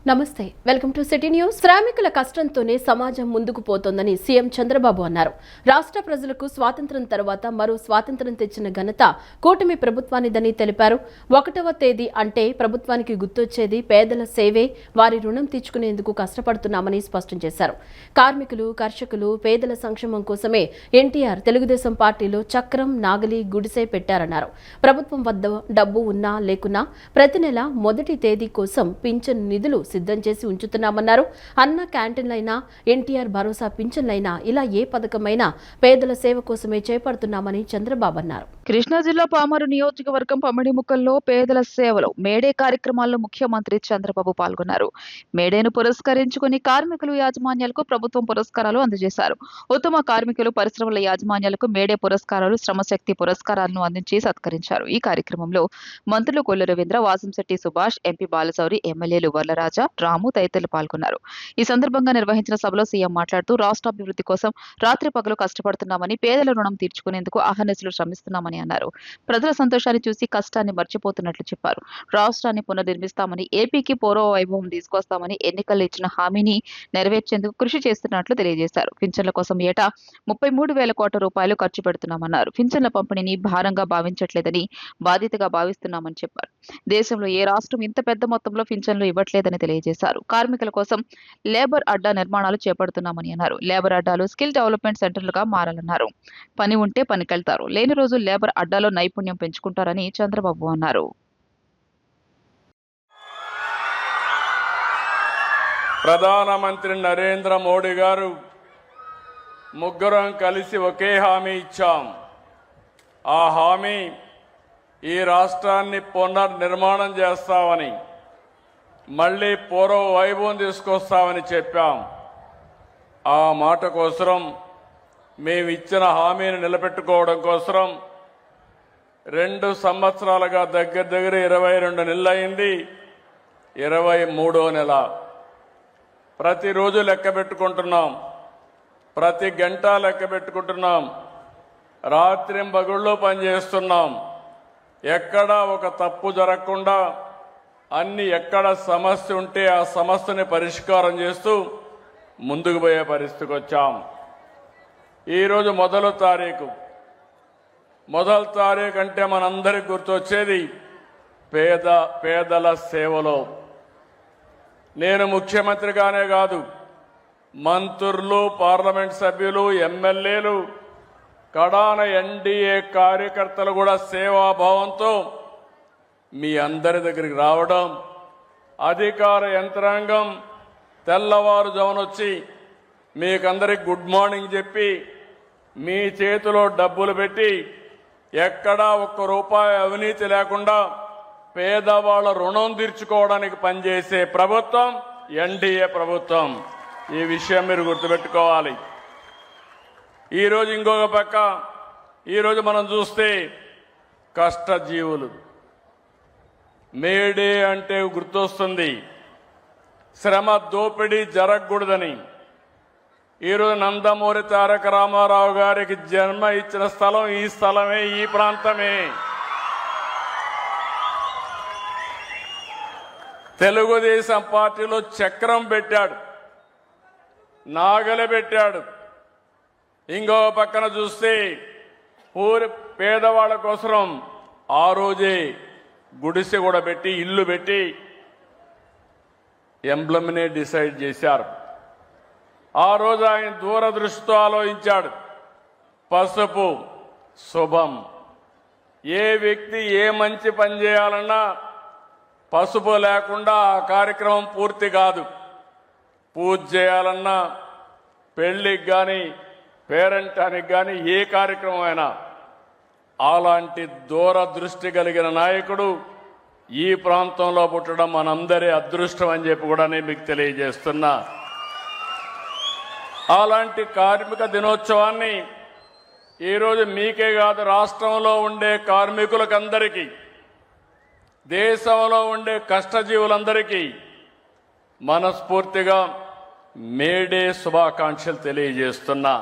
నమస్తే, welcome to city news. శ్రామికుల కష్టంతోనే సమాజం ముందుకు పోతోందని సీఎం చంద్రబాబు అన్నారు. రాష్ట్ర ప్రజలకు స్వాతంత్ర్యం తర్వాత మరో స్వాతంత్ర్యం తెచ్చిన ఘనత కూటమి ప్రభుత్వానిదని తెలిపారు. 1వ తేదీ అంటే ప్రభుత్వానికి గుర్తొచ్చేది పేదల సేవే, వారి రుణం తీర్చుకునేందుకు కష్టపడుతున్నామని స్పష్టం చేశారు. కార్మికులు, కర్షకులు, పేదల సంక్షేమం కోసమే ఎన్టీఆర్ తెలుగుదేశం పార్టీలో చక్రం, నాగలి, గుడిసె పెట్టారన్నారు. ప్రభుత్వం వద్ద డబ్బు ఉన్నా లేకున్నా ప్రతి నెల మొదటి తేదీ కోసం పింఛన్ నిధులు సిద్ధం చేసి ఉంచుతున్నామన్నారు. అన్న క్యాంటీన్లైనా, ఎన్టీఆర్ భరోసా పింఛన్లైనా ఇలా ఏ పథకమైనా పేదల సేవ కోసమే చేపడుతున్నామని చంద్రబాబు అన్నారు. కృష్ణా జిల్లా పామరు నియోజకవర్గం పమిడిముక్కల్లో పేదల సేవలో మేడే కార్యక్రమాల్లో ముఖ్యమంత్రి చంద్రబాబు పాల్గొన్నారు. మేడేను పురస్కరించుకుని కార్మికులు, యాజమాన్యాలకు ప్రభుత్వం పురస్కారాలు అందజేశారు. ఉత్తమ కార్మికులు, పరిశ్రమల యాజమాన్యాలకు మేడే పురస్కారాలు, శ్రమశక్తి పురస్కారాలను అందించి సత్కరించారు. ఈ కార్యక్రమంలో మంత్రులు కొల్లు రవీంద్ర, వాసంశెట్టి సుభాష్, ఎంపీ బాలశౌరి, ఎమ్మెల్యేలు వరలరాజ, రాము తదితరులు పాల్గొన్నారు. ఈ సందర్భంగా నిర్వహించిన సభలో సీఎం మాట్లాడుతూ రాష్ట్రాభివృద్ధి కోసం రాత్రి పగలు కష్టపడుతున్నామని, పేదల రుణం తీర్చుకునేందుకు అహర్నిశలు శ్రమిస్తున్నామని అన్నారు. ప్రజల సంతోషాన్ని చూసి కష్టాన్ని మర్చిపోతున్నట్లు చెప్పారు. రాష్ట్రాన్ని పునర్నిర్మిస్తామని, ఏపీకి పూర్వ వైభవం తీసుకొస్తామని, ఎన్నికల్లో ఇచ్చిన హామీని నెరవేర్చేందుకు కృషి చేస్తున్నట్లు తెలియజేశారు. పింఛన్ల కోసం ఏటా 33,000 కోట్ల రూపాయలు ఖర్చు పెడుతున్నామన్నారు. పింఛన్ల పంపిణీని భారంగా భావించట్లేదని, బాధ్యతగా భావిస్తున్నామని చెప్పారు. దేశంలో ఏ రాష్ట్రం ఇంత పెద్ద మొత్తంలో పింఛన్లు ఇవ్వట్లేదని తెలియజేశారు. కార్మికుల కోసం లేబర్ అడ్డా నిర్మాణాలు చేపడుతున్నామని అన్నారు. లేబర్ అడ్డాలు స్కిల్ డెవలప్మెంట్ సెంటర్లుగా మారాలన్నారు. పని ఉంటే పనికెళ్తారు, లేని రోజు లేబర్ అడ్డాలో నైపుణ్యం పెంచుకుంటారని చంద్రబాబు అన్నారు. ప్రధానమంత్రి నరేంద్ర మోడీ గారు ముగ్గురం కలిసి ఒకే హామీ ఇచ్చాం. ఆ హామీ ఈ రాష్ట్రాన్ని పునర్నిర్మాణం చేస్తామని, మళ్ళీ పూర్వ వైభవం తీసుకొస్తామని చెప్పాం. ఆ మాట కోసం, మేము ఇచ్చిన హామీని నిలబెట్టుకోవడం కోసం 2 సంవత్సరాలుగా దగ్గర 22 నెలలు అయింది. 23వ నెల. ప్రతిరోజు లెక్క పెట్టుకుంటున్నాం, ప్రతి గంట లెక్క పెట్టుకుంటున్నాం, రాత్రింబగళ్ళు పనిచేస్తున్నాం. ఎక్కడా ఒక తప్పు జరగకుండా ఎక్కడ సమస్య ఉంటే ఆ సమస్యని పరిష్కారం చేస్తూ ముందుకు పోయే పరిస్థితికి వచ్చాం. ఈరోజు మొదటి తారీఖు అంటే మనందరికి గుర్తొచ్చేది పేదల సేవలో. నేను ముఖ్యమంత్రిగానే కాదు, మంత్రులు, పార్లమెంట్ సభ్యులు, ఎమ్మెల్యేలు, కడాన ఎన్డీఏ కార్యకర్తలు కూడా సేవాభావంతో మీ అందరి దగ్గరికి రావడం, అధికార యంత్రాంగం తెల్లవారుజామునొచ్చి మీకందరికి గుడ్ మార్నింగ్ చెప్పి మీ చేతిలో డబ్బులు పెట్టి ఎక్కడా ₹1 అవినీతి లేకుండా పేదవాళ్ళ రుణం తీర్చుకోవడానికి పనిచేసే ప్రభుత్వం ఎన్డీఏ ప్రభుత్వం. ఈ విషయం మీరు గుర్తుపెట్టుకోవాలి. ఈరోజు ఇంకొక పక్క, ఈరోజు మనం చూస్తే కష్టజీవులు, మేడే అంటే గుర్తొస్తుంది శ్రమ దోపిడీ జరగకూడదని. ఈరోజు నందమూరి తారక రామారావు గారికి జన్మ ఇచ్చిన స్థలం ఈ స్థలమే, ఈ ప్రాంతమే. తెలుగుదేశం పార్టీలో చక్రం పెట్టాడు, నాగలి పెట్టాడు. ఇంకో పక్కన చూస్తే ఊరి పేదవాళ్ళ కోసం ఆ రోజే గుడిసె కూడా పెట్టి, ఇల్లు పెట్టి ఎంబ్లమ్నే డిసైడ్ చేశారు. ఆ రోజు ఆయన దూరదృష్టితో ఆలోచించాడు. పసుపు శుభం. ఏ వ్యక్తి ఏ మంచి పని చేయాలన్నా పసుపు లేకుండా ఆ కార్యక్రమం పూర్తి కాదు. పూజ చేయాలన్నా, పెళ్లికి కానీ, పేరెంటానికి కానీ, ఏ కార్యక్రమం అయినా అలాంటి దూరదృష్టి కలిగిన నాయకుడు ఈ ప్రాంతంలో పుట్టడం మనందరి అదృష్టం అని చెప్పి కూడా నేను మీకు తెలియజేస్తున్నా. అలాంటి కార్మిక దినోత్సవాన్ని ఈరోజు మీకే కాదు, రాష్ట్రంలో ఉండే కార్మికులకందరికీ, దేశంలో ఉండే కష్టజీవులందరికీ మనస్ఫూర్తిగా మేడే శుభాకాంక్షలు తెలియజేస్తున్నా.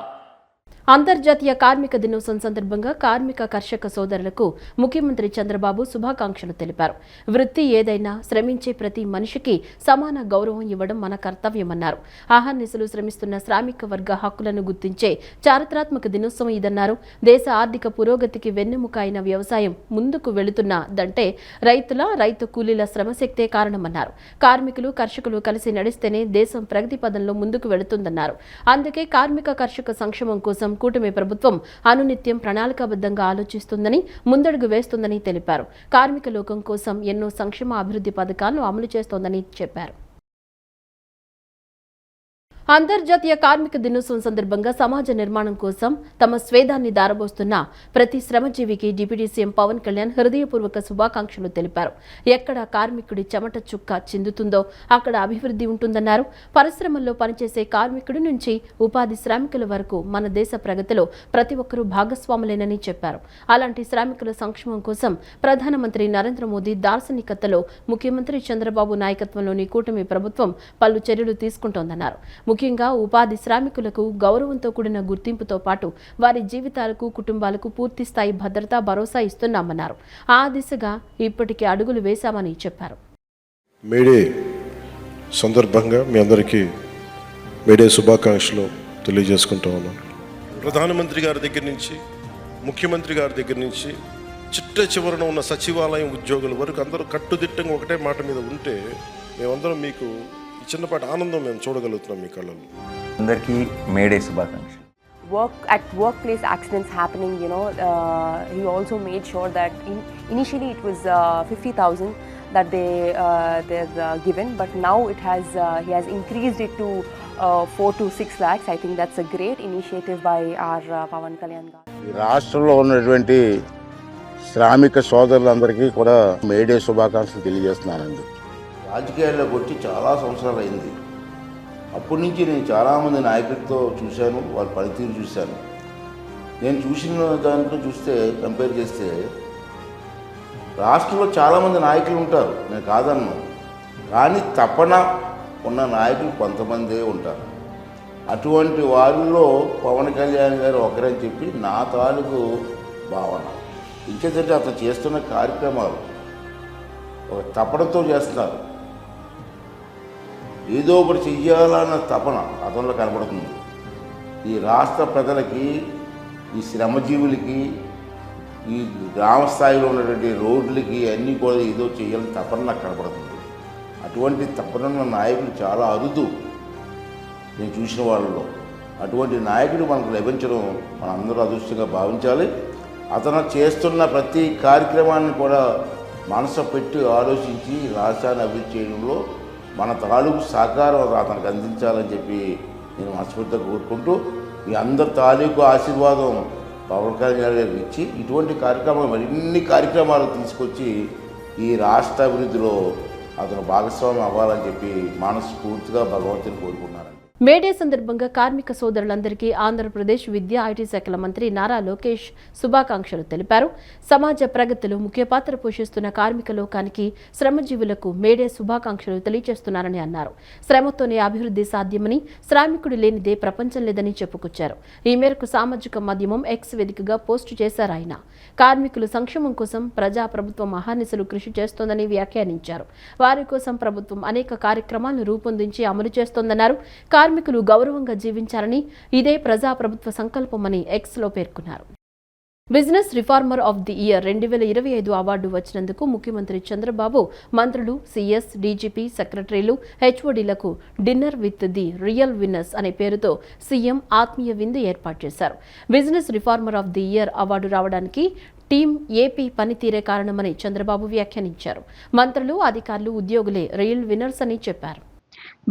అంతర్జాతీయ కార్మిక దినోత్సవం సందర్భంగా కార్మిక కర్షక సోదరులకు ముఖ్యమంత్రి చంద్రబాబు శుభాకాంక్షలు తెలిపారు. వృత్తి ఏదైనా శ్రమించే ప్రతి మనిషికి సమాన గౌరవం ఇవ్వడం మన కర్తవ్యమన్నారు. అహర్నిశలు శ్రమిస్తున్న శ్రామిక వర్గ హక్కులను గుర్తించే చారిత్రాత్మక దినోత్సవం ఇదన్నారు. దేశ ఆర్థిక పురోగతికి వెన్నెముక అయిన వ్యవసాయం ముందుకు వెళుతున్నదంటే రైతు కూలీల శ్రమశక్తే కారణమన్నారు. కార్మికులు కర్షకులు కలిసి నడిస్తేనే దేశం ప్రగతి పదంలో ముందుకు వెళుతుందన్నారు. అందుకే కార్మిక కర్షక సంక్షేమం కోసం కూటమి ప్రభుత్వం అనునిత్యం ప్రణాళికాబద్ధంగా ఆలోచిస్తుందని, ముందడుగు వేస్తుందని తెలిపారు. కార్మిక లోకం కోసం ఎన్నో సంక్షేమ అభివృద్ధి పథకాలను అమలు చేస్తోందని చెప్పారు. అంతర్జాతీయ కార్మిక దినోత్సవం సందర్భంగా సమాజ నిర్మాణం కోసం తమ స్వేదాన్ని దారబోస్తున్న ప్రతి శ్రమజీవికి డిప్యూటీ సీఎం పవన్ కళ్యాణ్ హృదయపూర్వక శుభాకాంక్షలు తెలిపారు. ఎక్కడ కార్మికుడి చెమట చుక్క చిందుతుందో అక్కడ అభివృద్ధి ఉంటుందన్నారు. పరిశ్రమల్లో పనిచేసే కార్మికుడి నుంచి ఉపాధి శ్రామికుల వరకు మన దేశ ప్రగతిలో ప్రతి ఒక్కరూ భాగస్వాములేనని చెప్పారు. అలాంటి శ్రామికుల సంక్షేమం కోసం ప్రధానమంత్రి నరేంద్ర మోదీ దార్శనికతలో ముఖ్యమంత్రి చంద్రబాబు నాయకత్వంలోని కూటమి ప్రభుత్వం పలు చర్యలు తీసుకుంటోందన్నారు. ముఖ్యంగా ఉపాధి శ్రామికులకు గౌరవంతో కూడిన గుర్తింపుతో పాటు వారి జీవితాలకు, కుటుంబాలకు పూర్తి స్థాయి భద్రతా భరోసా ఇస్తున్నామన్నారు. ఆ దిశగా ఇప్పటికే అడుగులు వేశామని చెప్పారు. మేడే సందర్భంగా మీ అందరికీ మేడే శుభాకాంక్షలు తెలియజేసుకుంటా ఉన్నాను. ప్రధానమంత్రి గారి దగ్గర నుంచి, ముఖ్యమంత్రి గారి దగ్గర నుంచి చిట్ట చివరన ఉన్న సచివాలయం ఉద్యోగుల వరకు అందరూ కట్టుదిట్టంగా ఒకటే మాట మీద ఉంటే మేమందరం మీకు చిన్నపాటి ఆనందం మేము చూడగలుగుతున్నాం మీ కళ్ళల్లో. అందరికీ మేడే శుభాకాంక్షలు. Workplace accidents happening, he also made sure that initially it was 50,000 that they're given, but now he has increased it to 4 to 6 lakhs. I think that's a great initiative by our Pawan Kalyan garu. ఈ రాష్ట్రంలో ఉన్నటువంటి శ్రామిక సోదరులందరికీ కూడా May Day శుభాకాంక్షలు తెలియజేస్తున్నానండి. రాజకీయాల్లోకి వచ్చి చాలా సంవత్సరాలు అయింది. అప్పటి నుంచి నేను చాలామంది నాయకులతో చూశాను, వాళ్ళ పనితీరు చూశాను. నేను చూసిన దాంట్లో చూస్తే కంపేర్ చేస్తే రాష్ట్రంలో చాలామంది నాయకులు ఉంటారు, నేను కాదన్నాను. కానీ తపన ఉన్న నాయకులు కొంతమందే ఉంటారు. అటువంటి వారిలో పవన్ కళ్యాణ్ గారు ఒకరని చెప్పి నా తాలూకు భావన. ఇంకేంటంటే అతను చేస్తున్న కార్యక్రమాలు ఒక తపనతో చేస్తున్నారు. ఏదో ఒకటి చెయ్యాలన్న తపన అతనిలో కనబడుతుంది. ఈ రాష్ట్ర ప్రజలకి, ఈ శ్రమజీవులకి, ఈ గ్రామ స్థాయిలో ఉన్నటువంటి రోడ్లకి అన్నీ కూడా ఏదో చేయాలని తపన నాకు కనబడుతుంది. అటువంటి తపన నాయకులు చాలా అరుదు నేను చూసిన వాళ్ళలో. అటువంటి నాయకుడు మనకు లభించడం మనందరూ అదృష్టంగా భావించాలి. అతను చేస్తున్న ప్రతి కార్యక్రమాన్ని కూడా మనసు పెట్టి ఆలోచించి రాష్ట్రాన్ని అభివృద్ధి చేయడంలో మన తాలూకు సహకారం అతనికి అందించాలని చెప్పి నేను మనస్ఫూర్తిగా కోరుకుంటూ, మీ అందరి తాలూకు ఆశీర్వాదం పవన్ కళ్యాణ్ గారికి ఇచ్చి ఇటువంటి కార్యక్రమాలు మరిన్ని కార్యక్రమాలు తీసుకొచ్చి ఈ రాష్ట్ర అభివృద్ధిలో అతను భాగస్వామ్యం అవ్వాలని చెప్పి మనస్ఫూర్తిగా భగవంతుని కోరుకున్నాను. మేడే సందర్భంగా కార్మిక సోదరులందరికీ ఆంధ్రప్రదేశ్ విద్యా ఐటీ శాఖల మంత్రి నారా లోకేష్ శుభాకాంక్షలు తెలిపారు. సమాజ ప్రగతిలో ముఖ్య పాత్ర పోషిస్తున్న కార్మిక లోకానికి, శ్రమజీవులకు మేడే శుభాకాంక్షలు తెలియజేస్తున్నారని అన్నారు. శ్రమతోనే అభివృద్ధి సాధ్యమని, శ్రామికుడు లేనిదే ప్రపంచం లేదని చెప్పుకొచ్చారు. ఈ మేరకు సామాజిక మాధ్యమం ఎక్స్ వేదికగా పోస్టు చేశారు ఆయన. కార్మికులు సంక్షేమం కోసం ప్రజా ప్రభుత్వం అహర్నిశలు కృషి చేస్తోందని వ్యాఖ్యానించారు. వారి కోసం ప్రభుత్వం అనేక కార్యక్రమాలను రూపొందించి అమలు చేస్తోందన్నారు. కార్మికులు గౌరవంగా జీవించాలని, ఇదే ప్రజాప్రభుత్వ సంకల్పమని ఎక్స్లో పేర్కొన్నారు. Business reformer of the year 2025 award వచ్చినందుకు ముఖ్యమంత్రి చంద్రబాబు మంత్రులు, సీఎస్, డీజీపీ, సెక్రటరీలు, హెచ్ఓడీలకు dinner with the real winners అనే పేరుతో సీఎం ఆత్మీయ విందు ఏర్పాటు చేశారు. Business reformer of the year award రావడానికి టీం ఏపీ పనితీరే కారణమని చంద్రబాబు వ్యాఖ్యానించారు. మంత్రులు, అధికారులు, ఉద్యోగులే రియల్ విన్నర్స్ అని చెప్పారు.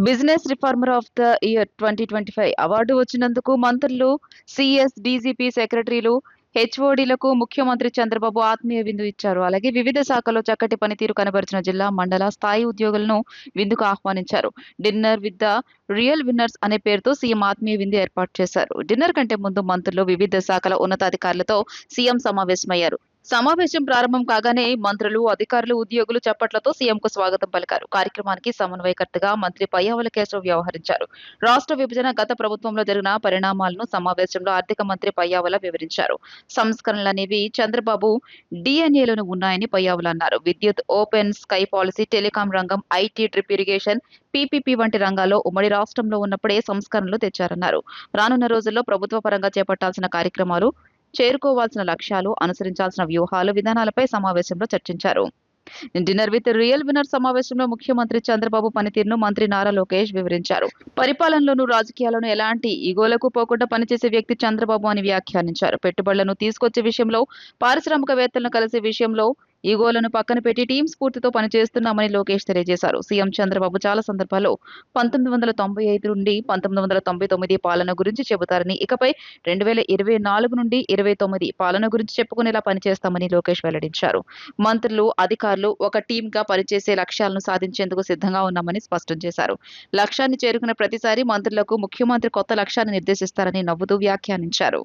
Business reformer of the year 2025 award వచ్చినందుకు మంత్రులు, సీఎస్, డీజీపీ, సెక్రటరీలు, హెచ్ఓడీలకు ముఖ్యమంత్రి చంద్రబాబు ఆత్మీయ విందు ఇచ్చారు. అలాగే వివిధ శాఖల్లో చక్కటి పనితీరు కనబరిచిన జిల్లా, మండల స్థాయి ఉద్యోగులను విందుకు ఆహ్వానించారు. Dinner with the real winners అనే పేరుతో సీఎం ఆత్మీయ విందు ఏర్పాటు చేశారు. డిన్నర్ కంటే ముందు మంత్రులు, వివిధ శాఖల ఉన్నతాధికారులతో సీఎం సమావేశమయ్యారు. సమావేశం ప్రారంభం కాగానే మంత్రులు, అధికారులు, ఉద్యోగులు చప్పట్లతో సీఎంకు స్వాగతం పలికారు. కార్యక్రమానికి సమన్వయకర్తగా మంత్రి పయ్యావుల కేశవ్ వ్యవహరించారు. రాష్ట్ర విభజన గత ప్రభుత్వంలో జరిగిన పరిణామాలను సమావేశంలో ఆర్థిక మంత్రి పయ్యావుల వివరించారు. సంస్కరణలనేవి చంద్రబాబు డిఎన్ఏలోనే ఉన్నాయని పయ్యావుల అన్నారు. విద్యుత్, ఓపెన్ స్కై పాలసీ, టెలికాం రంగం, ఐటీ, డ్రిప్ ఇరిగేషన్, పీపీపీ వంటి రంగాల్లో ఉమ్మడి రాష్ట్రంలో ఉన్నప్పుడే సంస్కరణలు తెచ్చారన్నారు. రానున్న రోజుల్లో ప్రభుత్వ పరంగా చేపట్టాల్సిన కార్యక్రమాలు, చేరుకోవాల్సిన లక్ష్యాలు, అనుసరించాల్సిన వ్యూహాలు, విధానాలపై సమావేశంలో చర్చించారు. డిన్నర్ విత్ రియల్ విన్నర్ సమావేశంలో ముఖ్యమంత్రి చంద్రబాబు పనితీరును మంత్రి నారా లోకేష్ వివరించారు. పరిపాలనలోనూ రాజకీయాల్లోనూ ఎలాంటి ఈగోలకు పోకుండా పనిచేసే వ్యక్తి చంద్రబాబు అని వ్యాఖ్యానించారు. పెట్టుబడులను తీసుకొచ్చే విషయంలో, పారిశ్రామికవేత్తలను కలిసే విషయంలో ఈగోలను పక్కన పెట్టి టీం స్ఫూర్తితో పనిచేస్తున్నామని లోకేష్ తెలియజేశారు. సీఎం చంద్రబాబు చాలా సందర్భాల్లో 1995 నుండి 1999 పాలన గురించి చెబుతారని, ఇకపై 2024 నుండి 29 పాలన గురించి చెప్పుకునేలా పనిచేస్తామని లోకేష్ వెల్లడించారు. మంత్రులు, అధికారులు ఒక టీంగా పనిచేసే లక్ష్యాలను సాధించేందుకు సిద్ధంగా ఉన్నామని స్పష్టం చేశారు. లక్ష్యాన్ని చేరుకున్న ప్రతిసారి మంత్రులకు ముఖ్యమంత్రి కొత్త లక్ష్యాన్ని నిర్దేశిస్తారని నవ్వుతూ వ్యాఖ్యానించారు.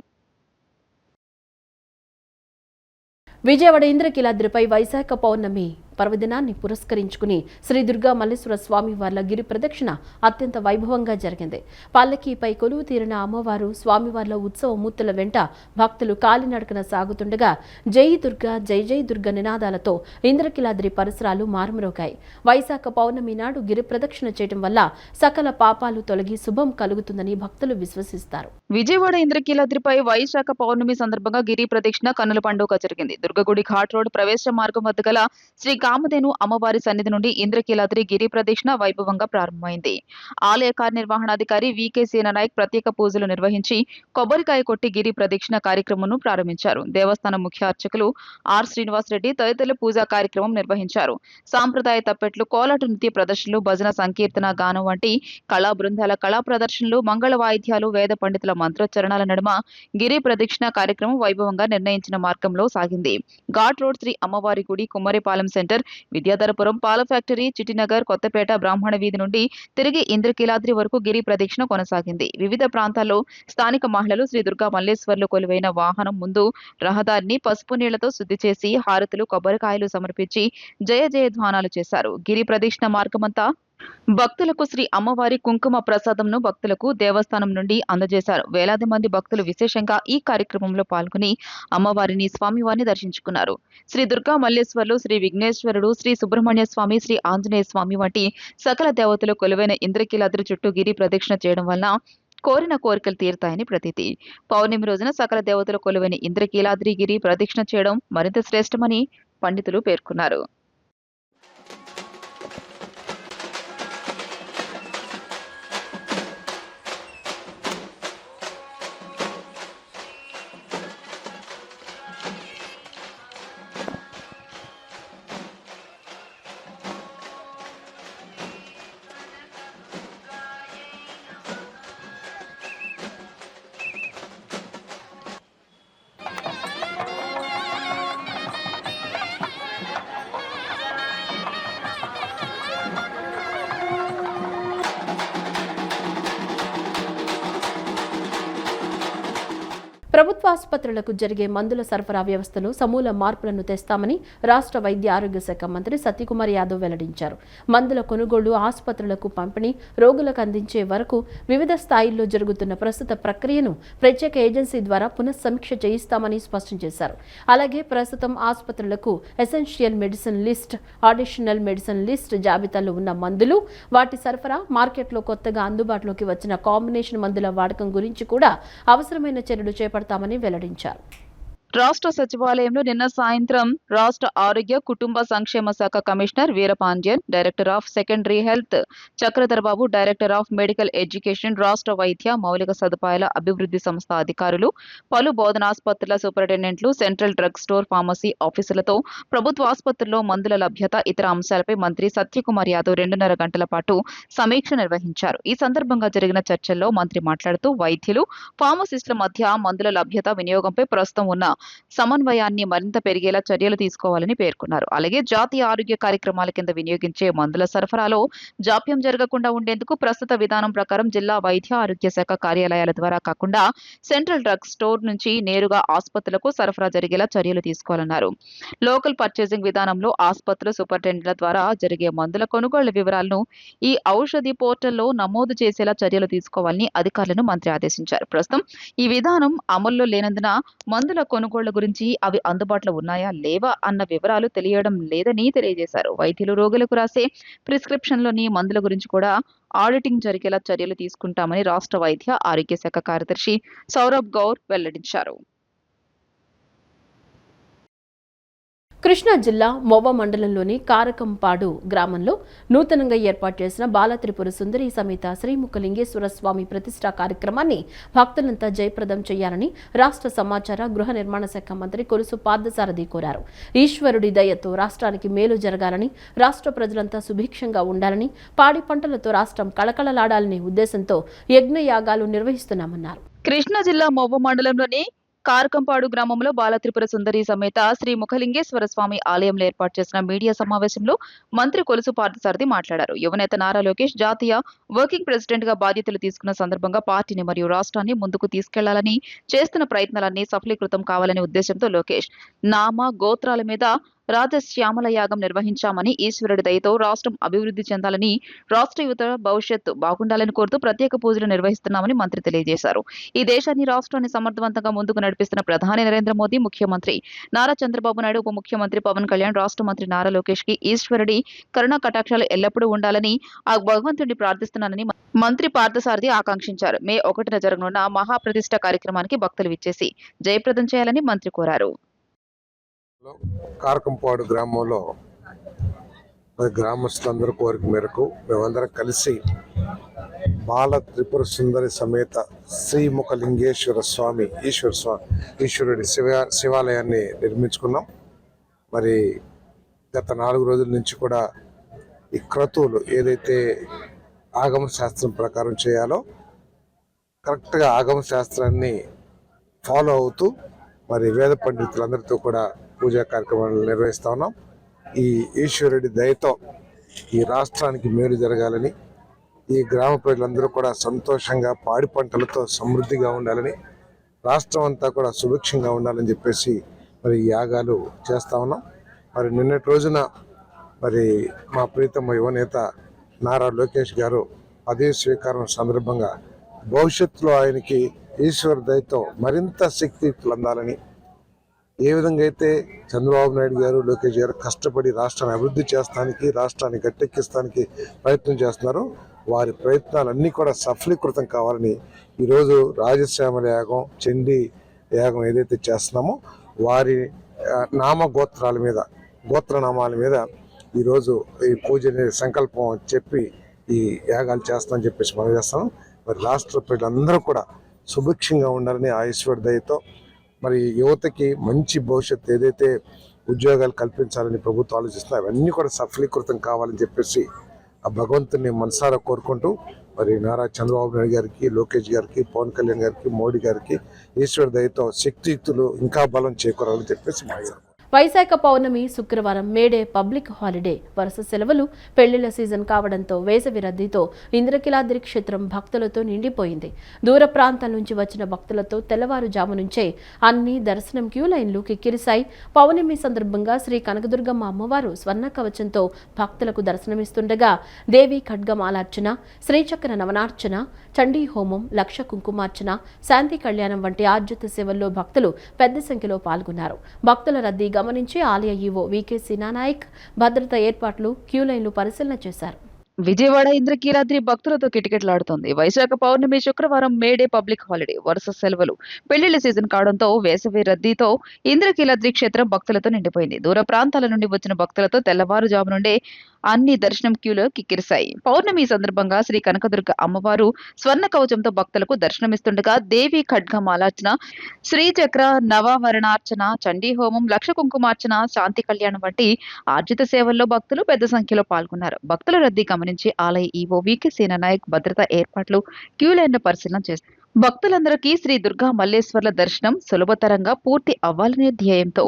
విజయవాడ ఇంద్రకీలాద్రిపై వైశాఖ పౌర్ణమి పర్వదినాన్ని పురస్కరించుకుని శ్రీ దుర్గా మల్లేశ్వర స్వామి వార్ల గిరి ప్రదక్షిణ అత్యంత వైభవంగా జరిగింది. పల్లకీపై కొలువు తీరిన అమ్మవారు స్వామివార్ల ఉత్సవ మూర్తుల వెంట భక్తులు కాలినడకన సాగుతుండగా జై దుర్గా, జై జై దుర్గా నినాదాలతో ఇంద్రకీలాద్రి పరిసరాలు మారుమ్రోగాయి. వైశాఖ పౌర్ణమి నాడు గిరి ప్రదక్షిణ చేయడం వల్ల సకల పాపాలు తొలగి శుభం కలుగుతుందని భక్తులు విశ్వసిస్తారు. విజయవాడ ఇంద్రకీలాద్రిపై వైశాఖ పౌర్ణమి సందర్భంగా గిరి ప్రదక్షిణ కన్నుల పండుగ జరిగింది. దుర్గగుడి ఘాట్ రోడ్ ప్రవేశ మార్గం వద్ద గల శ్రీ కామధేను అమ్మవారి సన్నిధి నుండి ఇంద్రకీలాద్రి గిరి ప్రదక్షిణ వైభవంగా ప్రారంభమైంది. ఆలయ కార్యనిర్వహణాధికారి వికే సేనానాయక్ ప్రత్యేక పూజలు నిర్వహించి కొబ్బరికాయ కొట్టి గిరి ప్రదక్షిణ కార్యక్రమంను ప్రారంభించారు. దేవస్థానం ముఖ్య అర్చకులు ఆర్ శ్రీనివాసరెడ్డి తదితరులు పూజా కార్యక్రమం నిర్వహించారు. సాంప్రదాయ తప్పెట్లు, కోలాట నృత్య ప్రదర్శనలు, భజన, సంకీర్తన, గానం వంటి కళా బృందాల కళా ప్రదర్శనలు, మంగళ వాయిద్యాలు, వేద పండితుల మంత్రోచ్చరణల నడుమ గిరి ప్రదక్షిణ కార్యక్రమం వైభవంగా నిర్ణయించిన మార్గంలో సాగింది. ఘాట్ రోడ్ శ్రీ అమ్మవారి గుడి, కుమ్మరిపాలెం సెంటర్, విద్యాధరపురం, పాల ఫ్యాక్టరీ, చిట్టినగర్, కొత్తపేట, బ్రాహ్మణ వీధి నుండి తిరిగి ఇంద్రకీలాద్రి వరకు గిరి ప్రదక్షిణ కొనసాగింది. వివిధ ప్రాంతాల్లో స్థానిక మహిళలు శ్రీ దుర్గా మల్లేశ్వర్లు కొలువైన వాహనం ముందు రహదారిని పసుపు నీళ్లతో శుద్ధి చేసి హారతులు, కొబ్బరికాయలు సమర్పించి జయ జయధ్వానాలు చేశారు. గిరి ప్రదక్షిణ మార్గమంతా భక్తులకు శ్రీ అమ్మవారి కుంకుమ ప్రసాదంను భక్తులకు దేవస్థానం నుండి అందజేశారు. వేలాది మంది భక్తులు విశేషంగా ఈ కార్యక్రమంలో పాల్గొని అమ్మవారిని, స్వామివారిని దర్శించుకున్నారు. శ్రీ దుర్గా మల్లేశ్వర్లు, శ్రీ విఘ్నేశ్వరుడు, శ్రీ సుబ్రహ్మణ్య స్వామి, శ్రీ ఆంజనేయ స్వామి వంటి సకల దేవతలు కొలువైన ఇంద్రకీలాద్రి చుట్టూ గిరి ప్రదక్షిణ చేయడం వలన కోరిన కోరికలు తీరుతాయని ప్రతీతి. పౌర్ణమి రోజున సకల దేవతలు కొలువైన ఇంద్రకీలాద్రి గిరి ప్రదక్షిణ చేయడం మరింత శ్రేష్టమని పండితులు పేర్కొన్నారు. ప్రభుత్వ ఆసుపత్రులకు జరిగే మందుల సరఫరా వ్యవస్థలో సమూల మార్పులను తెస్తామని రాష్ట్ర వైద్య ఆరోగ్య శాఖ మంత్రి సత్యకుమార్ యాదవ్ వెల్లడించారు. మందుల కొనుగోలు, ఆసుపత్రులకు పంపిణీ, రోగులకు అందించే వరకు వివిధ స్థాయిల్లో జరుగుతున్న ప్రస్తుత ప్రక్రియను ప్రత్యేక ఏజెన్సీ ద్వారా పునఃసమీక్ష చేయిస్తామని స్పష్టం చేశారు. అలాగే ప్రస్తుతం ఆసుపత్రులకు essential medicine list, additional medicine list జాబితాలో ఉన్న మందులు, వాటి సరఫరా, మార్కెట్లో కొత్తగా అందుబాటులోకి వచ్చిన కాంబినేషన్ మందుల వాడకం గురించి కూడా అవసరమైన చర్యలు చేపడతామని వెల్లడించారు. రాష్ట్ర సచివాలయంలో నిన్న సాయంత్రం రాష్ట్ర ఆరోగ్య కుటుంబ సంక్షేమ శాఖ commissioner Veerapandian, director of secondary health Chakradhar Babu, director of medical education, రాష్ట్ర వైద్య మౌలిక సదుపాయాల అభివృద్ధి సంస్థ అధికారులు, పలు బోధనాసుపత్రుల సూపరింటెండెంట్లు, సెంట్రల్ డ్రగ్ స్టోర్ ఫార్మసీ ఆఫీసులతో ప్రభుత్వ ఆసుపత్రుల్లో మందుల లభ్యత, ఇతర అంశాలపై మంత్రి సత్యకుమార్ యాదవ్ 2.5 గంటల పాటు సమీక్ష నిర్వహించారు. ఈ సందర్భంగా జరిగిన చర్చల్లో మంత్రి మాట్లాడుతూ వైద్యులు, ఫార్మసిస్టుల మధ్య మందుల లభ్యత, వినియోగంపై ప్రస్తుతం ఉన్న సమన్వయాన్ని మరింత పెరిగేలా చర్యలు తీసుకోవాలని పేర్కొన్నారు. అలాగే జాతీయ ఆరోగ్య కార్యక్రమాల కింద వినియోగించే మందుల సరఫరాలో జాప్యం జరగకుండా ఉండేందుకు ప్రస్తుత విధానం ప్రకారం జిల్లా వైద్య ఆరోగ్య శాఖ కార్యాలయాల ద్వారా కాకుండా సెంట్రల్ డ్రగ్ స్టోర్ నుంచి నేరుగా ఆసుపత్రులకు సరఫరా జరిగేలా చర్యలు తీసుకోవాలన్నారు. లోకల్ పర్చేసింగ్ విధానంలో ఆసుపత్రుల సూపరింటెండెంట్ల ద్వారా జరిగే మందుల కొనుగోళ్ల వివరాలను ఈ ఔషధి పోర్టల్లో నమోదు చేసేలా చర్యలు తీసుకోవాలని అధికారులను మంత్రి ఆదేశించారు. ప్రస్తుతం ఈ విధానం అమల్లో లేనందున మందుల కొనుగోళ్ల గురించి అవి అందుబాటులో ఉన్నాయా లేవా అన్న వివరాలు తెలియడం లేదని తెలియజేశారు. వైద్యులు రోగులకు రాసే ప్రిస్క్రిప్షన్లోని మందుల గురించి కూడా ఆడిటింగ్ జరిగేలా చర్యలు తీసుకుంటామని రాష్ట్ర వైద్య ఆరోగ్య శాఖ కార్యదర్శి సౌరభ్ గౌర్ వెల్లడించారు. కృష్ణా జిల్లా మొవ్వ మండలంలోని కారకంపాడు గ్రామంలో నూతనంగా ఏర్పాటు చేసిన బాల త్రిపుర సుందరి సమేత శ్రీముఖలింగేశ్వర స్వామి ప్రతిష్ఠా కార్యక్రమాన్ని భక్తులంతా జయప్రదం చేయాలని రాష్ట్ర సమాచార గృహ నిర్మాణ శాఖ మంత్రి కొలుసు పార్థసారథి కోరారు. ఈశ్వరుడి దయతో రాష్ట్రానికి మేలు జరగాలని, రాష్ట్ర ప్రజలంతా సుభిక్షంగా ఉండాలని, పాడి పంటలతో రాష్ట్రం కళకళలాడాలనే ఉద్దేశంతో యజ్ఞయాగాలు నిర్వహిస్తున్నామన్నారు. కృష్ణా జిల్లా మొవ్వ మండలంలోని కారకంపాడు గ్రామంలో బాల త్రిపుర సుందరి సమేత శ్రీ ముఖలింగేశ్వర స్వామి ఆలయంలో ఏర్పాటు చేసిన మీడియా సమావేశంలో మంత్రి కొలుసు పార్థసారథి మాట్లాడారు. యువనేత నారా లోకేష్ జాతీయ వర్కింగ్ ప్రెసిడెంట్ గా బాధ్యతలు తీసుకున్న సందర్భంగా పార్టీని మరియు రాష్ట్రాన్ని ముందుకు తీసుకెళ్లాలని చేస్తున్న ప్రయత్నాలన్నీ సఫలీకృతం కావాలనే ఉద్దేశంతో లోకేష్ నామ గోత్రాల మీద రాజశ్యామల యాగం నిర్వహించామని, ఈశ్వరుడి దయతో రాష్ట్రం అభివృద్ధి చెందాలని, రాష్ట్ర యువత భవిష్యత్తు బాగుండాలని కోరుతూ ప్రత్యేక పూజలు నిర్వహిస్తున్నామని మంత్రి తెలియజేశారు. ఈ దేశాన్ని రాష్ట్రాన్ని సమర్థవంతంగా ముందుకు నడిపిస్తున్న ప్రధాని నరేంద్ర మోదీ, ముఖ్యమంత్రి నారా చంద్రబాబు నాయుడు, ఉప ముఖ్యమంత్రి పవన్ కళ్యాణ్, రాష్ట్ర మంత్రి నారా లోకేష్ కి ఈశ్వరుడి కరుణా కటాక్షాలు ఎల్లప్పుడూ ఉండాలని ఆ భగవంతుడిని ప్రార్థిస్తున్నానని మంత్రి పార్థసారథి ఆకాంక్షించారు. మే 1న జరగనున్న మహాప్రతిష్ఠ కార్యక్రమానికి భక్తులు విచ్చేసి జయప్రదం చేయాలని మంత్రి కోరారు. కారకంపాడు గ్రామంలో గ్రామస్తులందరి కోరిక మేరకు మేమందరం కలిసి బాల త్రిపుర సుందరి సమేత శ్రీముఖలింగేశ్వర స్వామి ఈశ్వరుడి శివాలయాన్ని నిర్మించుకున్నాం. మరి గత 4 రోజుల నుంచి కూడా ఈ క్రతువులు ఏదైతే ఆగమ శాస్త్రం ప్రకారం చేయాలో కరెక్ట్గా ఆగమ శాస్త్రాన్ని ఫాలో అవుతూ మరి వేద పండితులందరితో కూడా పూజా కార్యక్రమాలు నిర్వహిస్తా ఉన్నాం. ఈ ఈశ్వరుడి దయతో ఈ రాష్ట్రానికి మేలు జరగాలని, ఈ గ్రామ ప్రజలందరూ కూడా సంతోషంగా పాడి పంటలతో సమృద్ధిగా ఉండాలని, రాష్ట్రం అంతా కూడా సుభిక్షంగా ఉండాలని చెప్పేసి మరి ఈ యాగాలు చేస్తా ఉన్నాం. మరి నిన్నటి రోజున మరి మా ప్రీతమ యువనేత నారా లోకేష్ గారు పదవి స్వీకారం సందర్భంగా భవిష్యత్తులో ఆయనకి ఈశ్వర దయతో మరింత శక్తియుక్తులు అందాలని, ఏ విధంగా అయితే చంద్రబాబు నాయుడు గారు, లోకేష్ గారు కష్టపడి రాష్ట్రాన్ని అభివృద్ధి చేస్తానికి, రాష్ట్రాన్ని గట్టెక్కిస్తానికి ప్రయత్నం చేస్తున్నారో వారి ప్రయత్నాలన్నీ కూడా సఫలీకృతం కావాలని ఈరోజు రాజశ్యామల యాగం, చండీ యాగం ఏదైతే చేస్తున్నామో వారి గోత్రనామాల మీద ఈరోజు ఈ పూజ సంకల్పం చెప్పి ఈ యాగాలు చేస్తామని చెప్పేసి మనం చేస్తాం. మరి రాష్ట్ర ప్రజలందరూ కూడా సుభిక్షంగా ఉండాలని ఆ ఈశ్వరుడి దయతో మరి యువతకి మంచి భవిష్యత్తు ఏదైతే ఉద్యోగాలు కల్పించాలని ప్రభుత్వం ఆలోచిస్తున్నాయి అవన్నీ కూడా సఫలీకృతం కావాలని చెప్పేసి ఆ భగవంతుని మనసారా కోరుకుంటూ మరి నారా చంద్రబాబు నాయుడు గారికి, లోకేష్ గారికి, పవన్ కళ్యాణ్ గారికి, మోడీ గారికి ఈశ్వర దయతో శక్తియుక్తులు ఇంకా బలం చేకూరాలని చెప్పేసి మాట్లాడారు. వైశాఖ పౌర్ణమి శుక్రవారం మేడే పబ్లిక్ హాలిడే. వరుస సెలవులు, పెళ్లిళ్ల సీజన్ కావడంతో వేసవి రద్దీతో ఇంద్రకీలాద్రి క్షేత్రం భక్తులతో నిండిపోయింది. దూర ప్రాంతాల నుంచి వచ్చిన భక్తులతో తెల్లవారుజాము నుంచే అన్ని దర్శనం క్యూ లైన్లు కిక్కిరిశాయి. పౌర్ణమి సందర్భంగా శ్రీ కనకదుర్గమ్మ అమ్మవారు స్వర్ణ కవచంతో భక్తులకు దర్శనమిస్తుండగా దేవి ఖడ్గమాలార్చన, శ్రీచక్ర నవనార్చన, చండీ హోమం, లక్ష కుంకుమార్చన, శాంతి కళ్యాణం వంటి ఆర్జిత సేవల్లో భక్తులు పెద్ద సంఖ్యలో పాల్గొన్నారు. భక్తుల రద్దీ గమనించి ఆలయ ఈవో వికే సినానాయక్ భద్రత ఏర్పాట్లు, క్యూ లైన్లు పరిశీలన చేశారు. విజయవాడ ఇంద్రకీలాద్రి భక్తులతో కిటకిటలాడుతోంది. వైశాఖ పౌర్ణమి శుక్రవారం మేడే పబ్లిక్ హాలిడే. వరుస సెలవులు, పెళ్లిళ్ల సీజన్ కావడంతో వేసవి రద్దీతో ఇంద్రకీలాద్రి క్షేత్రం భక్తులతో నిండిపోయింది. దూర ప్రాంతాల నుండి వచ్చిన భక్తులతో తెల్లవారుజాము నుండే అన్ని దర్శనం క్యూలో కిక్కిరిశాయి. పౌర్ణమి సందర్భంగా శ్రీ కనకదుర్గ అమ్మవారు స్వర్ణ కవచంతో భక్తులకు దర్శనమిస్తుండగా దేవి ఖడ్గమాలార్చన, శ్రీచక్ర నవావరణార్చన, చండీ హోమం, లక్ష కుంకుమార్చన, శాంతి కళ్యాణం వంటి ఆర్జిత సేవల్లో భక్తులు పెద్ద సంఖ్యలో పాల్గొన్నారు. భక్తుల రద్దీ గమనించి ఆలయ ఈవో వికే సేనానాయక్ భద్రతా ఏర్పాట్లు, క్యూ లైన్ల పరిశీలన చేశారు. భక్తులందరికీ శ్రీ దుర్గా మల్లేశ్వర్ల దర్శనం సులభతరంగా పూర్తి అవ్వాలనే ధ్యేయంతో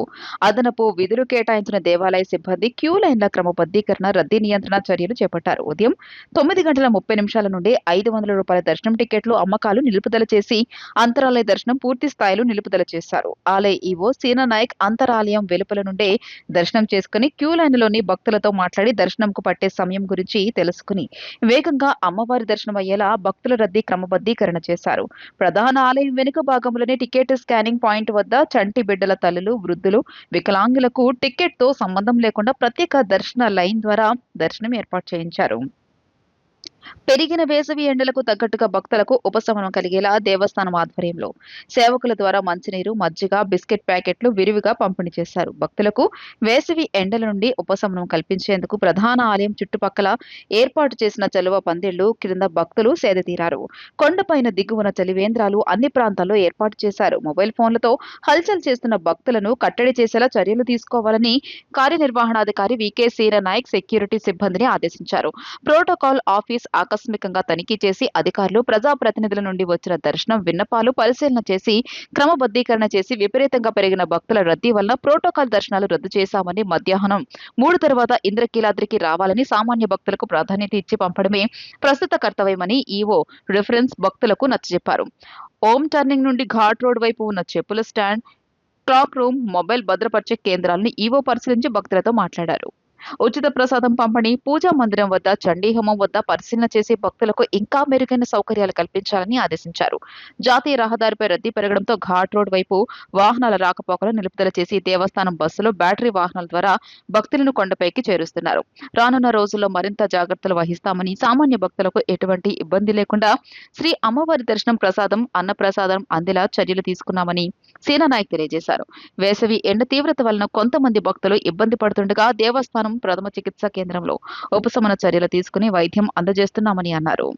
అదనపు విధులు కేటాయించిన దేవాలయ సిబ్బంది క్యూ లైన్ల క్రమబద్ధీకరణ, రద్దీ నియంత్రణ చర్యలు చేపట్టారు. ఉదయం 9:30 నుండి 500 రూపాయల దర్శనం టికెట్లు అమ్మకాలు నిలుపుదల చేసి అంతరాలయ దర్శనం పూర్తి స్థాయిలో నిలుపుదల చేశారు. ఆలయ ఈవో సీనా నాయక్ అంతరాలయం వెలుపల నుండే దర్శనం చేసుకుని క్యూ లైన్లోని భక్తులతో మాట్లాడి దర్శనంకు పట్టే సమయం గురించి తెలుసుకుని వేగంగా అమ్మవారి దర్శనం అయ్యేలా భక్తుల రద్దీ క్రమబద్ధీకరణ చేశారు. ప్రధాన ఆలయం వెనుక భాగంలోని టికెట్ స్కానింగ్ పాయింట్ వద్ద చంటి బిడ్డల తల్లులు, వృద్ధులు, వికలాంగులకు టికెట్ తో సంబంధం లేకుండా ప్రత్యేక దర్శన లైన్ ద్వారా దర్శనం ఏర్పాటు చేయించారు. పెరిగిన వేసవి ఎండలకు తగ్గట్టుగా భక్తులకు ఉపశమనం కలిగేలా దేవస్థానం ఆధ్వర్యంలో సేవకుల ద్వారా మంచినీరు, మజ్జిగ, బిస్కెట్ ప్యాకెట్లు విరివిగా పంపిణీ చేశారు. భక్తులకు వేసవి ఎండల నుండి ఉపశమనం కల్పించేందుకు ప్రధాన ఆలయం చుట్టుపక్కల ఏర్పాటు చేసిన చలువ పందిళ్లు క్రింద భక్తులు సేదతీరారు. కొండపైన దిగువన చలివేంద్రాలు అన్ని ప్రాంతాల్లో ఏర్పాటు చేశారు. మొబైల్ ఫోన్లతో హల్చల్ చేస్తున్న భక్తులను కట్టడి చేసేలా చర్యలు తీసుకోవాలని కార్యనిర్వహణాధికారి వికే సీనా నాయక్ సెక్యూరిటీ సిబ్బందిని ఆదేశించారు. ప్రోటోకాల్ ఆఫీస్ ఆకస్మికంగా తనిఖీ చేసి అధికారులు, ప్రజాప్రతినిధుల నుండి వచ్చిన దర్శనం విన్నపాలు పరిశీలన చేసి క్రమబద్ధీకరణ చేసి విపరీతంగా పెరిగిన భక్తుల రద్దీ వల్ల ప్రోటోకాల్ దర్శనాలు రద్దు చేశామని, మధ్యాహ్నం 3 తర్వాత ఇంద్రకీలాద్రికి రావాలని సామాన్య భక్తులకు ప్రాధాన్యత ఇచ్చి పంపడమే ప్రస్తుత కర్తవ్యమని ఈవో రిఫరెన్స్ భక్తులకు నచ్చజెప్పారు. ఓం టర్నింగ్ నుండి ఘాట్ రోడ్ వైపు ఉన్న చెప్పుల స్టాండ్, క్లాక్ రూమ్, మొబైల్ భద్రపరిచే కేంద్రాలను ఈవో పరిశీలించి భక్తులతో మాట్లాడారు. ఉచిత ప్రసాదం పంపిణీ, పూజా మందిరం వద్ద చండీహోమం వద్ద పరిశీలన చేసి భక్తులకు ఇంకా మెరుగైన సౌకర్యాలు కల్పించాలని ఆదేశించారు. జాతీయ రహదారిపై రద్దీ పెరగడంతో ఘాట్ రోడ్ వైపు వాహనాల రాకపోకలు నిలుపుదల చేసి దేవస్థానం బస్సులో బ్యాటరీ వాహనాల ద్వారా భక్తులను కొండపైకి చేరుస్తున్నారు. రానున్న రోజుల్లో మరింత జాగ్రత్తలు వహిస్తామని, సామాన్య భక్తులకు ఎటువంటి ఇబ్బంది లేకుండా శ్రీ అమ్మవారి దర్శనం, ప్రసాదం, అన్నప్రసాదం అందేలా చర్యలు తీసుకున్నామని సీనా నాయక్ తెలియజేశారు. వేసవి ఎండ తీవ్రత వలన కొంతమంది భక్తులు ఇబ్బంది పడుతుండగా దేవస్థానం ప్రథమ చికిత్సా కేంద్రంలో ఉపశమన చర్యలు తీసుకుని వైద్యం అందజేస్తున్నామని అన్నారు.